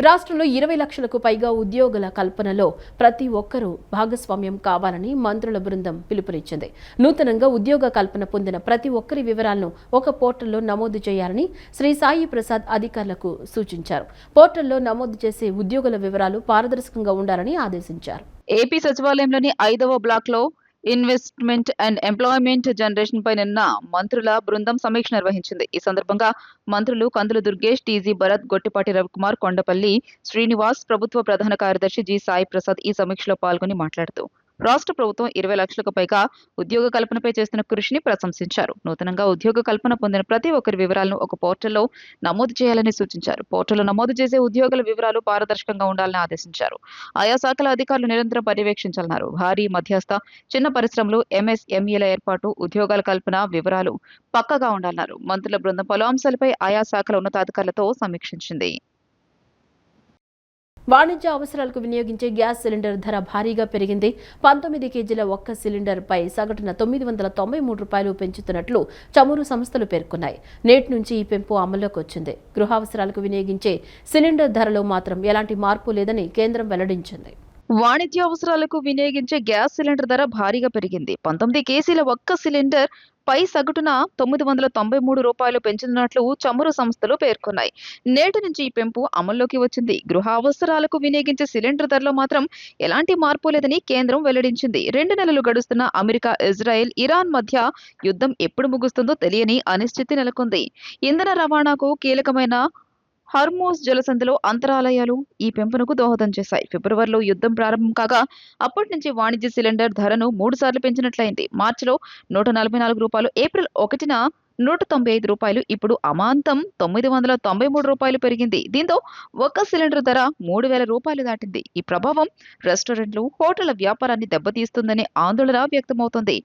రాష్ట్రంలో 20 లక్షలకు పైగా ఉద్యోగుల కల్పనలో ప్రతి ఒక్కరూ భాగస్వామ్యం కావాలని మంత్రుల బృందం పిలుపునిచ్చింది. నూతనంగా ఉద్యోగ కల్పన పొందిన ప్రతి ఒక్కరి వివరాలను ఒక పోర్టల్లో నమోదు చేయాలని శ్రీ సాయి ప్రసాద్ అధికారులకు సూచించారు. పోర్టల్లో నమోదు చేసే ఉద్యోగుల వివరాలు పారదర్శకంగా ఉండాలని ఆదేశించారు. ఏపీ సచివాలయంలోని 5వ బ్లాక్ లో ఇన్వెస్ట్మెంట్ అండ్ ఎంప్లాయ్మెంట్ జనరేషన్ పై నిన్న మంత్రుల బృందం సమీక్ష నిర్వహించింది. ఈ సందర్భంగా మంత్రులు కందుల దుర్గేష్, టీజీ భరత్, గొట్టిపాటి రవికుమార్, కొండపల్లి శ్రీనివాస్, ప్రభుత్వ ప్రధాన కార్యదర్శి జి సాయి ప్రసాద్ ఈ సమీక్షలో పాల్గొని మాట్లాడుతూ రాష్ట్ర ప్రభుత్వం 20 లక్షలకు పైగా ఉద్యోగ కల్పనపై చేస్తున్న కృషిని ప్రశంసించారు. నూతనంగా ఉద్యోగ కల్పన పొందిన ప్రతి ఒక్కరి వివరాలను ఒక పోర్టల్లో నమోదు చేయాలని సూచించారు. పోర్టల్లో నమోదు చేసే ఉద్యోగుల వివరాలు పారదర్శకంగా ఉండాలని ఆదేశించారు. ఆయా శాఖల అధికారులు నిరంతరం పర్యవేక్షించాలన్నారు. భారీ, మధ్యస్థ, చిన్న పరిశ్రమలు, ఎంఎస్ఎంఈల ఏర్పాటు, ఉద్యోగాల కల్పన వివరాలు పక్కగా ఉండాలన్నారు. మంత్రుల బృందం పలు అంశాలపై ఆయా శాఖల ఉన్నతాధికారులతో సమీక్షించింది. వాణిజ్య అవసరాలకు వినియోగించే గ్యాస్ సిలిండర్ ధర భారీగా పెరిగింది. 19 కేజీల ఒక్క సిలిండర్ పై సగటున 993 రూపాయలు పెంచుతున్నట్లు చమురు సంస్థలు పేర్కొన్నాయి. నేటి నుంచి ఈ పెంపు అమల్లోకి వచ్చింది. గృహావసరాలకు వినియోగించే సిలిండర్ ధరలో మాత్రం ఎలాంటి మార్పు లేదని కేంద్రం వెల్లడించింది. వాణిజ్య అవసరాలకు వినియోగించే గ్యాస్ సిలిండర్ ధర భారీగా పెరిగింది. 19 కేజీల ఒక్క సిలిండర్ పై సగటున 993 రూపాయలు పెంచుతున్నట్లు చమురు సంస్థలు పేర్కొన్నాయి. నేటి నుంచి ఈ పెంపు అమల్లోకి వచ్చింది. గృహ అవసరాలకు వినియోగించే సిలిండర్ ధరలో మాత్రం ఎలాంటి మార్పు లేదని కేంద్రం వెల్లడించింది. 2 నెలలు గడుస్తున్న అమెరికా, ఇజ్రాయెల్, ఇరాన్ మధ్య యుద్ధం ఎప్పుడు ముగుస్తుందో తెలియని అనిశ్చితి నెలకొంది. ఇంధన రవాణాకు కీలకమైన హార్మోజ్ జలసంధిలో అంతరాలయాలు ఈ పెంపునకు దోహదం చేశాయి. ఫిబ్రవరిలో యుద్ధం ప్రారంభం కాగా అప్పటి నుంచి వాణిజ్య సిలిండర్ ధరను 3 సార్లు పెంచినట్లయింది. మార్చిలో 144 రూపాయలు, ఏప్రిల్ 1న 195 రూపాయలు, ఇప్పుడు అమాంతం 993 రూపాయలు పెరిగింది. దీంతో ఒక్క సిలిండర్ ధర 3,000 రూపాయలు దాటింది. ఈ ప్రభావం రెస్టారెంట్లు, హోటళ్ల వ్యాపారాన్ని దెబ్బతీస్తుందనే ఆందోళన వ్యక్తమవుతోంది.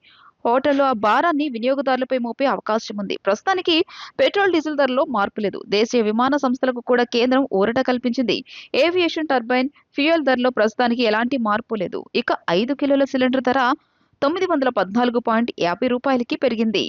హోటల్లో ఆ భారాన్ని వినియోగదారులపై మోపే అవకాశం ఉంది. ప్రస్తుతానికి పెట్రోల్, డీజిల్ ధరలో మార్పు లేదు. దేశీయ విమాన సంస్థలకు కూడా కేంద్రం ఊరట కల్పించింది. ఏవియేషన్ టర్బైన్ ఫ్యూయల్ ధరలో ప్రస్తుతానికి ఎలాంటి మార్పు లేదు. ఇక 5 కిలోల సిలిండర్ ధర 914.50 రూపాయలకి పెరిగింది.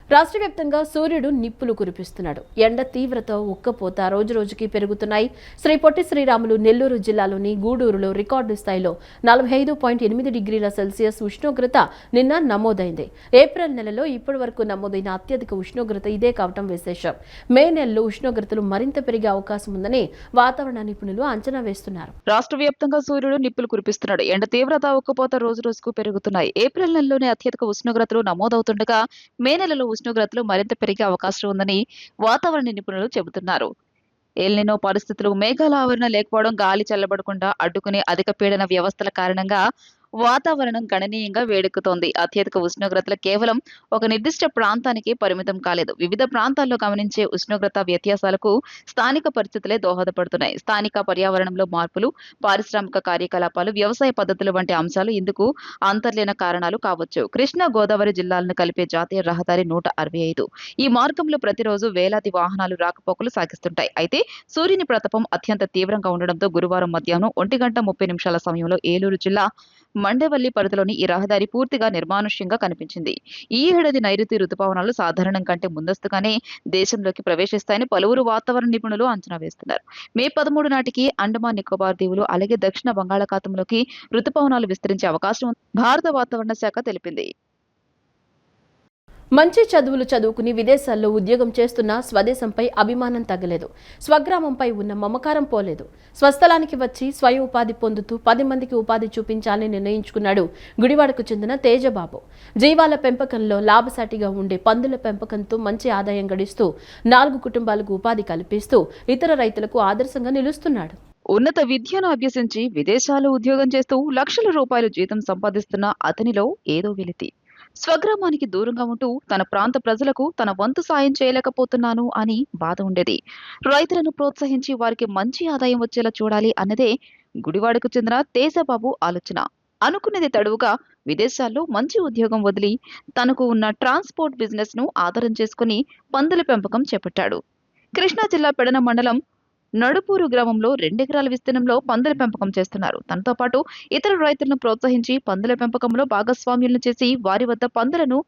రాష్ట్ర వ్యాప్తంగా సూర్యుడు నిప్పులు కురిపిస్తున్నాడు. ఎండ తీవ్రత, ఉక్కపోత రోజురోజుకి పెరుగుతున్నాయి. శ్రీ పొట్టి శ్రీరాములు నెల్లూరు జిల్లాలోని గూడూరులో రికార్డు స్థాయిలో 45.8 డిగ్రీల సెల్సియస్ ఉష్ణోగ్రత నిన్న నమోదైంది. ఏప్రిల్ నెలలో ఇప్పటి వరకు నమోదైన అత్యధిక ఉష్ణోగ్రత ఇదే కావటం విశేషం. మే నెలలో ఉష్ణోగ్రతలు మరింత పెరిగే అవకాశం ఉందని వాతావరణ నిపుణులు అంచనా వేస్తున్నారు. రాష్ట్ర వ్యాప్తంగా సూర్యుడు నిప్పులు కురిపిస్తున్నాడు. ఎండ తీవ్రత, ఉక్కపోత రోజురోజుకు పెరుగుతున్నాయి. ఏప్రిల్ నెలలోనే అత్యధిక ఉష్ణోగ్రతలు నమోదవుతుండగా మే నెలలో ఉష్ణోగ్రతలు మరింత పెరిగే అవకాశం ఉందని వాతావరణ నిపుణులు చెబుతున్నారు. ఎల్నినో పరిస్థితులు, మేఘాల ఆవరణ లేకపోవడం, గాలి చల్లబడకుండా అడ్డుకునే అధిక పీడన వ్యవస్థల కారణంగా వాతావరణం గణనీయంగా వేడెక్కుతోంది. అత్యధిక ఉష్ణోగ్రతలు కేవలం ఒక నిర్దిష్ట ప్రాంతానికి పరిమితం కాలేదు. వివిధ ప్రాంతాల్లో గమనించే ఉష్ణోగ్రత వ్యత్యాసాలకు స్థానిక పరిస్థితులే దోహదపడుతున్నాయి. స్థానిక పర్యావరణంలో మార్పులు, పారిశ్రామిక కార్యకలాపాలు, వ్యవసాయ పద్ధతులు వంటి అంశాలు ఇందుకు అంతర్లీన కారణాలు కావచ్చు. కృష్ణా, గోదావరి జిల్లాలను కలిపే జాతీయ రహదారి 165. ఈ మార్గంలో ప్రతిరోజు వేలాది వాహనాలు రాకపోకలు సాగిస్తుంటాయి. అయితే సూర్యుని ప్రతాపం అత్యంత తీవ్రంగా ఉండడంతో గురువారం మధ్యాహ్నం 1:30 సమయంలో ఏలూరు జిల్లా మండేవల్లి పరిధిలోని ఈ రహదారి పూర్తిగా నిర్మానుష్యంగా కనిపించింది. ఈ ఏడాది నైరుతి రుతుపవనాలు సాధారణం కంటే ముందస్తుగానే దేశంలోకి ప్రవేశిస్తాయని పలువురు వాతావరణ నిపుణులు అంచనా వేస్తున్నారు. మే 13 నాటికి అండమాన్ నికోబార్ దీవులు, అలాగే దక్షిణ బంగాళాఖాతంలోకి రుతుపవనాలు విస్తరించే అవకాశం భారత వాతావరణ శాఖ తెలిపింది. మంచి చదువులు చదువుకుని విదేశాల్లో ఉద్యోగం చేస్తున్న స్వదేశంపై అభిమానం తగ్గలేదు. స్వగ్రామంపై ఉన్న మమకారం పోలేదు. స్వస్థలానికి వచ్చి స్వయం ఉపాధి పొందుతూ 10 మందికి ఉపాధి చూపించాలని నిర్ణయించుకున్నాడు గుడివాడకు చెందిన తేజబాబు. జీవాల పెంపకంలో లాభసాటిగా ఉండే పందుల పెంపకంతో మంచి ఆదాయం గడిస్తూ 4 కుటుంబాలకు ఉపాధి కల్పిస్తూ ఇతర రైతులకు ఆదర్శంగా నిలుస్తున్నాడు. ఉన్నత విద్యను అభ్యసించి విదేశాల్లో ఉద్యోగం చేస్తూ లక్షల రూపాయలు జీతం సంపాదిస్తున్న అతనిలో ఏదో వెలితి. స్వగ్రామానికి దూరంగా ఉంటూ తన ప్రాంత ప్రజలకు తన వంతు సాయం చేయలేకపోతున్నాను అని బాధ ఉండేది. రైతులను ప్రోత్సహించి వారికి మంచి ఆదాయం వచ్చేలా చూడాలి అన్నదే గుడివాడకు చెందిన తేజబాబు ఆలోచన. అనుకునేది తడువుగా విదేశాల్లో మంచి ఉద్యోగం వదిలి తనకు ఉన్న ట్రాన్స్పోర్ట్ బిజినెస్ ను ఆధారం చేసుకుని పందుల పెంపకం చేపట్టాడు. కృష్ణా జిల్లా పెడన మండలం నడుపూరు గ్రామంలో 2 ఎకరాల విస్తీర్ణంలో పందుల పెంపకం చేస్తున్నారు. తనతో పాటు ఇతర రైతులను ప్రోత్సహించి పందుల పెంపకంలో భాగస్వామ్యులను చేసి వారి వద్ద పందులను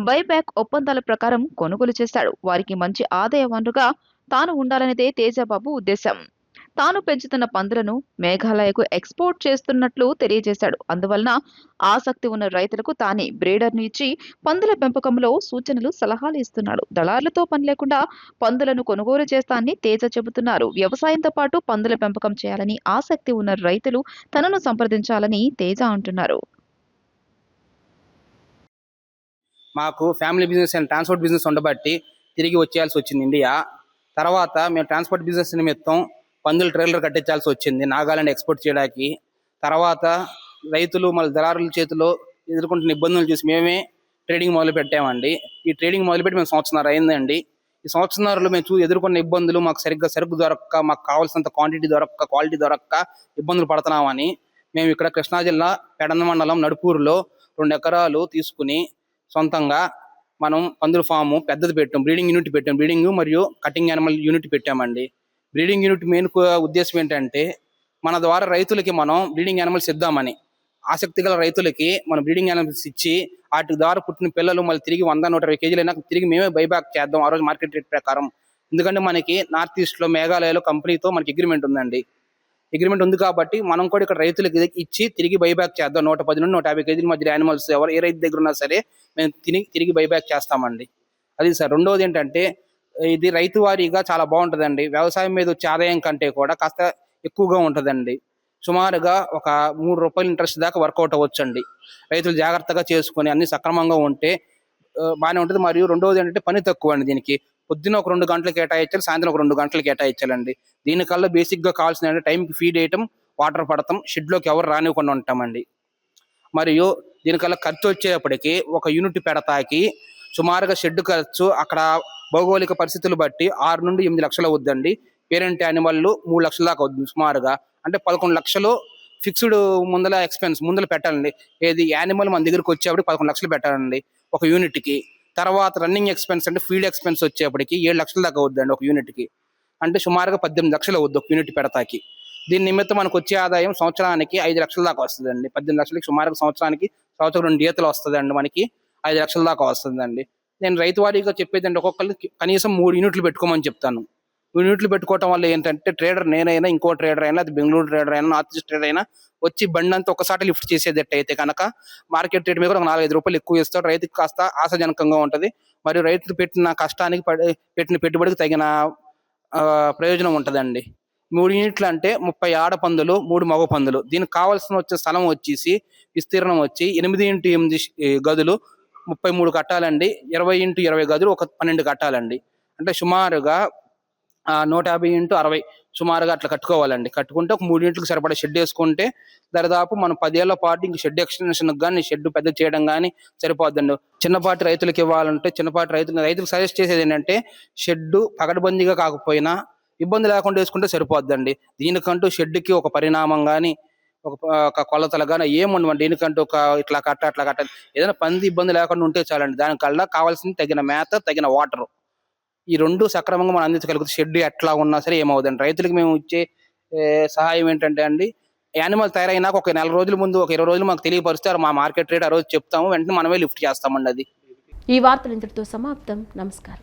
బైబ్యాక్ ఒప్పందాల ప్రకారం కొనుగోలు చేశాడు. వారికి మంచి ఆదాయ వనరుగా తాను ఉండాలనేదే తేజబాబు ఉద్దేశం. తాను పెంచుతున్న పందులను మేఘాలయకు ఎక్స్పోర్ట్ చేస్తున్నట్లు తెలియజేశాడు. అందువలన ఆసక్తి ఉన్న రైతులకు తానే బ్రీడర్ను ఇచ్చి పందుల పెంపకంలో సూచనలు, సలహాలు ఇస్తున్నాడు. దళారులతో పని లేకుండా పందులను కొనుగోలు చేస్తానని తేజ చెబుతున్నారు. వ్యవసాయంతో పాటు పందుల పెంపకం చేయాలని ఆసక్తి ఉన్న రైతులు తనను సంప్రదించాలని తేజ అంటున్నారు. మాకు family business and transport business ఉండబట్టి తిరిగి వచ్చేయాల్సి వచ్చింది ఇండియా. తర్వాత మేము ట్రాన్స్పోర్ట్ బిజినెస్ నిమిత్తం పందులు ట్రైలర్ కట్టించాల్సి వచ్చింది నాగాలాండ్ ఎక్స్పోర్ట్ చేయడానికి. తర్వాత రైతులు మళ్ళీ దళారుల చేతిలో ఎదుర్కొంటున్న ఇబ్బందులు చూసి మేమే ట్రేడింగ్ మొదలు పెట్టామండి. ఈ ట్రేడింగ్ మొదలుపెట్టి మేము సంవత్సరం అయిందండి. ఈ సంవత్సరాలు మేము ఎదుర్కొన్న ఇబ్బందులు, మాకు సరిగ్గా సరుకు దొరక్క, మాకు కావాల్సినంత క్వాంటిటీ దొరక్క, క్వాలిటీ దొరక్క ఇబ్బందులు పడుతున్నామని మేము ఇక్కడ కృష్ణా జిల్లా పెడన మండలం నడుపూరులో 2 ఎకరాలు తీసుకుని సొంతంగా మనం పందుల ఫాము పెద్దది పెట్టాం. బ్రీడింగ్ యూనిట్ పెట్టాం. బ్రీడింగ్ మరియు కటింగ్ యానిమల్ యూనిట్ పెట్టామండి. బ్రీడింగ్ యూనిట్ మెయిన్ ఉద్దేశం ఏంటంటే మన ద్వారా రైతులకి మనం బ్రీడింగ్ యానిమల్స్ ఇద్దామని, ఆసక్తి గల రైతులకి మనం బ్రీడింగ్ యానిమల్స్ ఇచ్చి వాటి ద్వారా పుట్టిన పిల్లలు మళ్ళీ తిరిగి 100-120 కేజీలైనా తిరిగి మేమే బైబ్యాక్ చేద్దాం ఆ రోజు మార్కెట్ రేట్ ప్రకారం. ఎందుకంటే మనకి నార్త్ ఈస్ట్లో మేఘాలయలో కంపెనీతో మనకి అగ్రిమెంట్ ఉందండి. అగ్రిమెంట్ ఉంది కాబట్టి మనం కూడా ఇక్కడ రైతులకు ఇచ్చి తిరిగి బైబ్యాక్ చేద్దాం. 110 నుండి 150 కేజీల మధ్య యానిమల్స్ ఎవరు ఏ రైతు దగ్గర ఉన్నా సరే మేము తిరిగి బైబ్యాక్ చేస్తామండి. అది సార్. రెండోది ఏంటంటే ఇది రైతు వారీగా చాలా బాగుంటుందండి. వ్యవసాయం మీద వచ్చే ఆదాయం కంటే కూడా కాస్త ఎక్కువగా ఉంటుందండి. సుమారుగా ఒక ₹3 ఇంట్రెస్ట్ దాకా వర్కౌట్ అవ్వచ్చండి. రైతులు జాగ్రత్తగా చేసుకొని అన్ని సక్రమంగా ఉంటే బాగానే ఉంటుంది. మరియు రెండోది ఏంటంటే పని తక్కువ అండి. దీనికి పొద్దున్న ఒక 2 గంటలు కేటాయించాలి, సాయంత్రం ఒక 2 గంటలు కేటాయించాలండి. దీనికల్లా బేసిక్గా కావాల్సిన టైంకి ఫీడ్ వేయటం, వాటర్ పడటం, షెడ్లోకి ఎవరు రానివ్వకుండా ఉంటామండి. మరియు దీనికల్లా ఖర్చు వచ్చేప్పటికి ఒక యూనిట్ పెడతాకి సుమారుగా షెడ్ ఖర్చు అక్కడ భౌగోళిక పరిస్థితులు బట్టి 6 నుండి 8 లక్షలు అవుద్దండి. పేరెంట్ యానిమల్ 3 లక్షల దాకా అవుతుంది సుమారుగా. అంటే 11 లక్షలు ఫిక్స్డ్ ముందల పెట్టాలండి. ఏది యానిమల్ మన దగ్గరికి వచ్చేప్పటికి 11 లక్షలు పెట్టాలండి ఒక యూనిట్కి. తర్వాత రన్నింగ్ ఎక్స్పెన్స్ అంటే ఫీడ్ ఎక్స్పెన్స్ వచ్చేప్పటికి 7 లక్షల దాకా అవుద్దండి ఒక యూనిట్కి. అంటే సుమారుగా 18 లక్షలు అవుద్ది ఒక యూనిట్ పెడతాకి. దీని నిమిత్తం మనకు వచ్చే ఆదాయం సంవత్సరానికి 5 లక్షల దాకా వస్తుందండి. 18 లక్షలకి సుమారుగా సంవత్సరం 2 ఈతలు వస్తుందండి. మనకి 5 లక్షల దాకా వస్తుందండి. నేను రైతు వారీగా చెప్పేదండి, ఒక్కొక్కరికి కనీసం 3 యూనిట్లు పెట్టుకోమని చెప్తాను. 3 యూనిట్లు పెట్టుకోవటం వల్ల ఏంటంటే ట్రేడర్ నేనైనా, ఇంకో ట్రేడర్ అయినా, అది బెంగళూరు ట్రేడర్ అయినా, నార్త్ ఈస్ట్ ట్రేడర్ అయినా వచ్చి బండి అంతా ఒకసారి లిఫ్ట్ చేసేదట్టు అయితే కనుక మార్కెట్ రేట్ మీద ఒక ₹4-5 ఎక్కువ ఇస్తాడు. రైతుకి కాస్త ఆశాజనకంగా ఉంటుంది. మరియు రైతులు పెట్టిన కష్టానికి పెట్టిన పెట్టుబడికి తగిన ప్రయోజనం ఉంటుందండి. 3 యూనిట్లు అంటే 30 ఆడపందులు, 3 మగ పందులు. దీనికి కావాల్సిన వచ్చే స్థలం వచ్చేసి విస్తీర్ణం వచ్చి 8x8 గదులు 33 కట్టాలండి. 20x20 గదులు ఒక 12 కట్టాలండి. అంటే సుమారుగా 150x60 సుమారుగా అట్లా కట్టుకోవాలండి. కట్టుకుంటే ఒక 3 యూనిట్లకు సరిపడా షెడ్ వేసుకుంటే దాదాపు మనం 10 ఏళ్ల పాటు ఇంక షెడ్ ఎక్స్టెన్షన్ కానీ షెడ్ పెద్ద చేయడం కానీ సరిపోద్దండి. చిన్నపాటి రైతులకు ఇవ్వాలంటే రైతులకు సజెస్ట్ చేసేది ఏంటంటే షెడ్ పకడ్బందీగా కాకపోయినా ఇబ్బంది లేకుండా వేసుకుంటే సరిపోద్దండి. దీనికంటూ షెడ్కి ఒక పరిణామం కానీ ఒక కొలతలు కానీ ఏముండవండి. దీనికంటూ ఒక ఇట్లా కట్టాలి. ఏదైనా పంది ఇబ్బంది లేకుండా ఉంటే చాలండి. దానికల్లా కావాల్సింది తగిన మేత, తగిన వాటర్, ఈ 2 సక్రమంగా మనం అందించగలుగుతాం. షెడ్ ఎట్లా ఉన్నా సరే ఏమవుదండి. రైతులకు మేము ఇచ్చే సహాయం ఏంటంటే అండి, యానిమల్ తయారైనాక ఒక 4 రోజుల ముందు, ఒక 20 రోజులు మాకు తెలియపరుస్తారు. మా మార్కెట్ రేట్ ఆ రోజు చెప్తాము, వెంటనే మనమే లిఫ్ట్ చేస్తామండి. అది ఈ వార్తలు ఇంతటితో సమాప్తం. నమస్కారం.